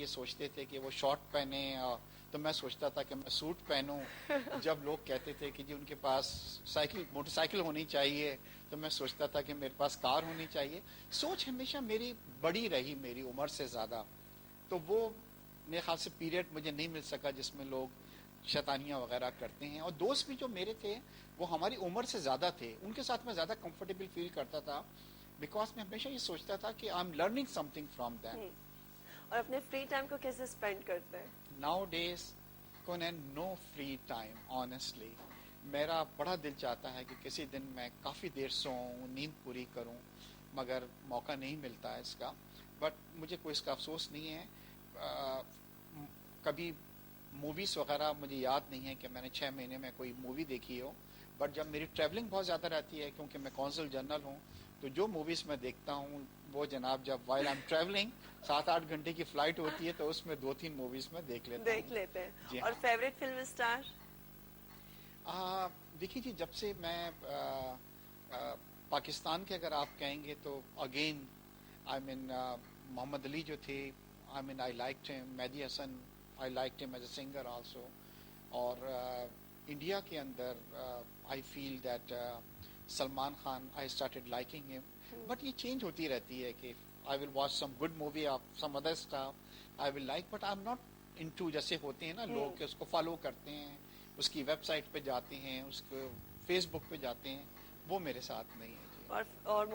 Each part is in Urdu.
یہ سوچتے تھے کہ وہ شارٹ پہنے تو میں سوچتا تھا کہ میں سوٹ پہنوں. جب لوگ کہتے تھے کہ جی ان کے پاس موٹر سائیکل ہونی چاہیے تو میں سوچتا تھا کہ میرے پاس کار ہونی چاہیے. سوچ ہمیشہ میری بڑی رہی میری عمر سے زیادہ. تو وہ میرے خیال سے پیریڈ مجھے نہیں مل سکا جس میں لوگ شیطانیاں وغیرہ کرتے ہیں. اور دوست بھی جو میرے تھے وہ ہماری عمر سے زیادہ تھے, ان کے ساتھ میں زیادہ کمفرٹیبل فیل کرتا تھا, بیکاز میں ہمیشہ یہ سوچتا تھا کہ I am learning some thing from them. اور اپنے فری ٹائم کو کیسے اسپینڈ کرتے ہیں؟ ناؤ ڈیز نو فری ٹائم آنیسٹلی. میرا بڑا دل چاہتا ہے کہ کسی دن میں کافی دیر سوؤں, نیند پوری کروں, مگر موقع نہیں ملتا ہے اس کا. بٹ مجھے کوئی اس کا افسوس نہیں ہے. کبھی موویز وغیرہ مجھے یاد نہیں ہے کہ میں نے 6 مہینے میں کوئی مووی دیکھی ہو. بٹ جب میری ٹریولنگ بہت زیادہ رہتی ہے کیونکہ میں کونسل جنرل ہوں, تو جو موویز میں دیکھتا ہوں وہ جناب جب وائل آئی ایم ٹریولنگ 7-8 گھنٹے کی فلائٹ ہوتی ہے تو اس میں 2-3 موویز میں دیکھ لیتے ہیں. جی. اور فیوریٹ فلم اسٹار؟ دیکھیے جی, جب سے میں پاکستان کے اگر آپ کہیں گے تو اگین آئی مین محمد علی جو تھے, آئی مین I liked him. Mehdi Hassan I liked him as a singer also. اور انڈیا کے اندر I feel that Salman Khan I started liking him. But یہ چینج ہوتی رہتی ہے کہ I will watch some good movie of some other stuff I will like, but I'm not into جیسے ہوتے ہیں نا لوگ کہ اس کو فالو کرتے ہیں, اس کی ویب سائٹ پہ جاتے ہیں, اس کو فیس بک پہ جاتے ہیں, وہ میرے ساتھ نہیں ہے جی. اور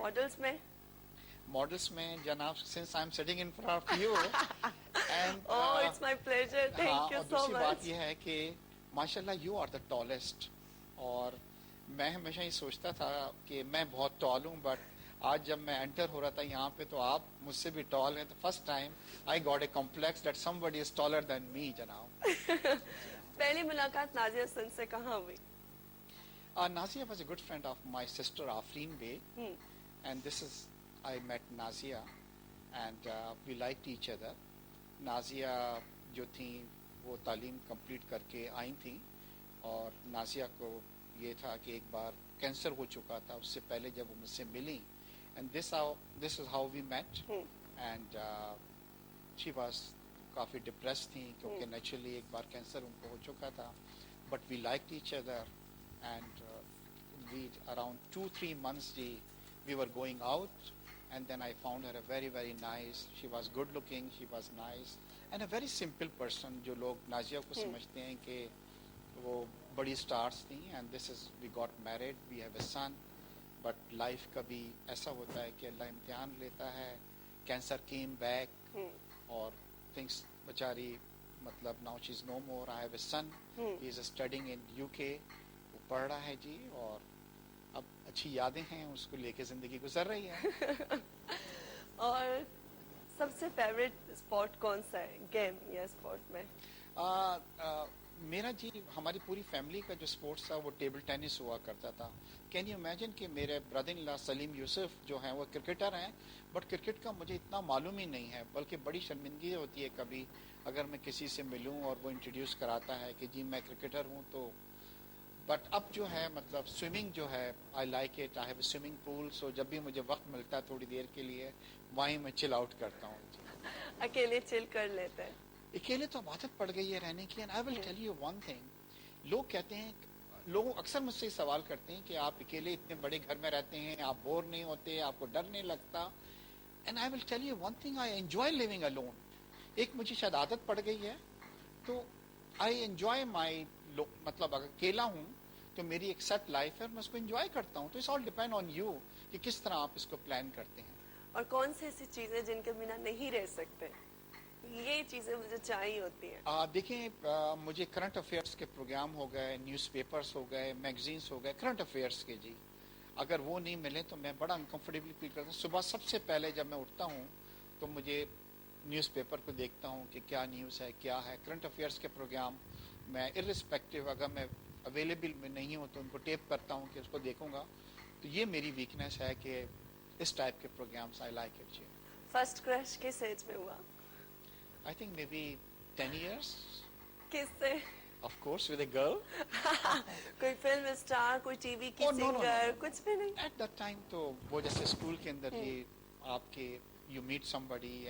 ماڈلس میں جناب since I'm sitting in front of you and oh it's my pleasure, thank you so much. دوسری بات یہ ہے کہ ماشاءاللہ you are the tallest. اور میں ہمیشہ یہ سوچتا تھا کہ میں بہت ٹال ہوں, بٹ آج جب میں انٹر ہو رہا تھا یہاں پہ تو آپ مجھ سے بھی ٹال ہیں, تو first time I got a complex that somebody is taller than me جناب. پہلی ملاقات نازیہ حسن سے کہاں ہوئی؟ Nazia was a good friend of my sister Afreen Bey, and this is I met Nazia and we liked each other. Nazia جو تھیں وہ تعلیم کمپلیٹ کر کے آئی تھیں, اور نازیہ کو یہ تھا کہ ایک بار کینسر ہو چکا تھا اس سے پہلے جب وہ مجھ سے ملی. And this is how we met. And she was کافی ڈپریس تھیں کیونکہ نیچرلی ایک بار کینسر ان کو ہو چکا تھا. But we liked each other and we around 2-3 months we were going out, and then I found her a very very nice. She was good looking, she was nice and a very simple person. جو لوگ نازیہ کو سمجھتے ہیں کہ وہ بڑی سٹارز تھیں. And this is we got married, we have a son. But life کبھی ایسا ہوتا ہے کہ اللہ امتحان لیتا ہے. کینسر کیم بیک اور تھنگس بچاری مطلب now she is no more. I have a son, he is studying in UK, وہ پڑھ رہا ہے جی, اور اب اچھی یادیں ہیں اس کو لے کے زندگی گزر رہی ہے. اور سب سے فیوریٹ اسپورٹ کون سا ہے, گیم یا اسپورٹ میں؟ میرا جی ہماری پوری فیملی کا جو اسپورٹس تھا وہ ٹیبل ٹینس ہوا کرتا تھا. کین یو امیجن کہ میرے برادر ان لا سلیم یوسف جو ہیں وہ کرکٹر ہیں, بٹ کرکٹ کا مجھے اتنا معلوم ہی نہیں ہے, بلکہ بڑی شرمندگی ہوتی ہے کبھی اگر میں کسی سے ملوں اور وہ انٹروڈیوس کراتا ہے کہ جی میں کرکٹر ہوں تو. بٹ اب جو ہے مطلب سوئمنگ جو ہے I like it. I have a swimming pool, so جب بھی مجھے وقت ملتا ہے تھوڑی دیر کے لیے وہیں میں چل آؤٹ کرتا ہوں. اکیلے چل کر لیتے ہیں؟ اکیلے تو عادت پڑ گئی ہے رہنے کی. And I will tell you one thing, لوگ کہتے ہیں, لوگ اکثر مجھ سے سوال کرتے ہیں کہ آپ اکیلے اتنے بڑے گھر میں رہتے ہیں, آپ بور نہیں ہوتے, آپ کو ڈر نہیں لگتا؟ And I will tell you one thing, I enjoy living alone. ایک مجھے شاید عادت پڑ گئی ہے, تو آئی انجوائے مائی, مطلب اگر اکیلا ہوں تو میری ایک سیٹ لائف ہے, میں اس کو انجوائے کرتا ہوں. تو it's all depend on you کہ کس طرح آپ اس کو پلان کرتے ہیں. اور کون سی ایسی چیزیں جن کے بنا نہیں رہ سکتے, یہ چیزیں مجھے چاہیے ہوتی ہیں؟ دیکھیں مجھے کرنٹ افیئرس کے پروگرام ہو گئے, نیوز پیپرس ہو گئے, میگزینس ہو گئے, کرنٹ افیئرس کے جی, اگر وہ نہیں ملے تو میں بڑا انکمفرٹیبل فیل کرتا ہوں. صبح سب سے پہلے جب میں اٹھتا ہوں تو مجھے نیوز پیپر کو دیکھتا ہوں کہ کیا نیوز ہے, کیا ہے. کرنٹ افیئرس کے پروگرام میں ارسپیکٹو اگر میں اویلیبل میں نہیں ہوں تو ان کو ٹیپ کرتا ہوں کہ اس کو دیکھوں گا. تو یہ میری ویکنیس ہے کہ اس ٹائپ کے پروگرامس آئی لائک اٹ. جی. فرسٹ کرش کس ایج میں ہوا؟ I think maybe 10 years. کس سے؟ Of course with a girl. کوئی فلم اسٹار, کوئی ٹی وی کی سنگر, کچھ بھی نہیں؟ At that time تو وہ جیسے اسکول کے اندر یہ آپ کے you meet somebody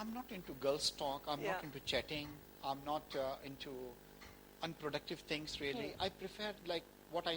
I'm not into girls talk, I'm not into chatting, I'm not into unproductive things really. I prefer like what I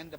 And the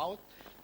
mouth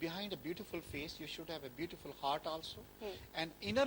behind a beautiful face you should have a beautiful heart also. And inner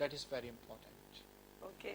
that is very important. Okay.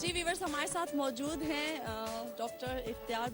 جی ویورز ہمارے ساتھ موجود ہیں ڈاکٹر اختیار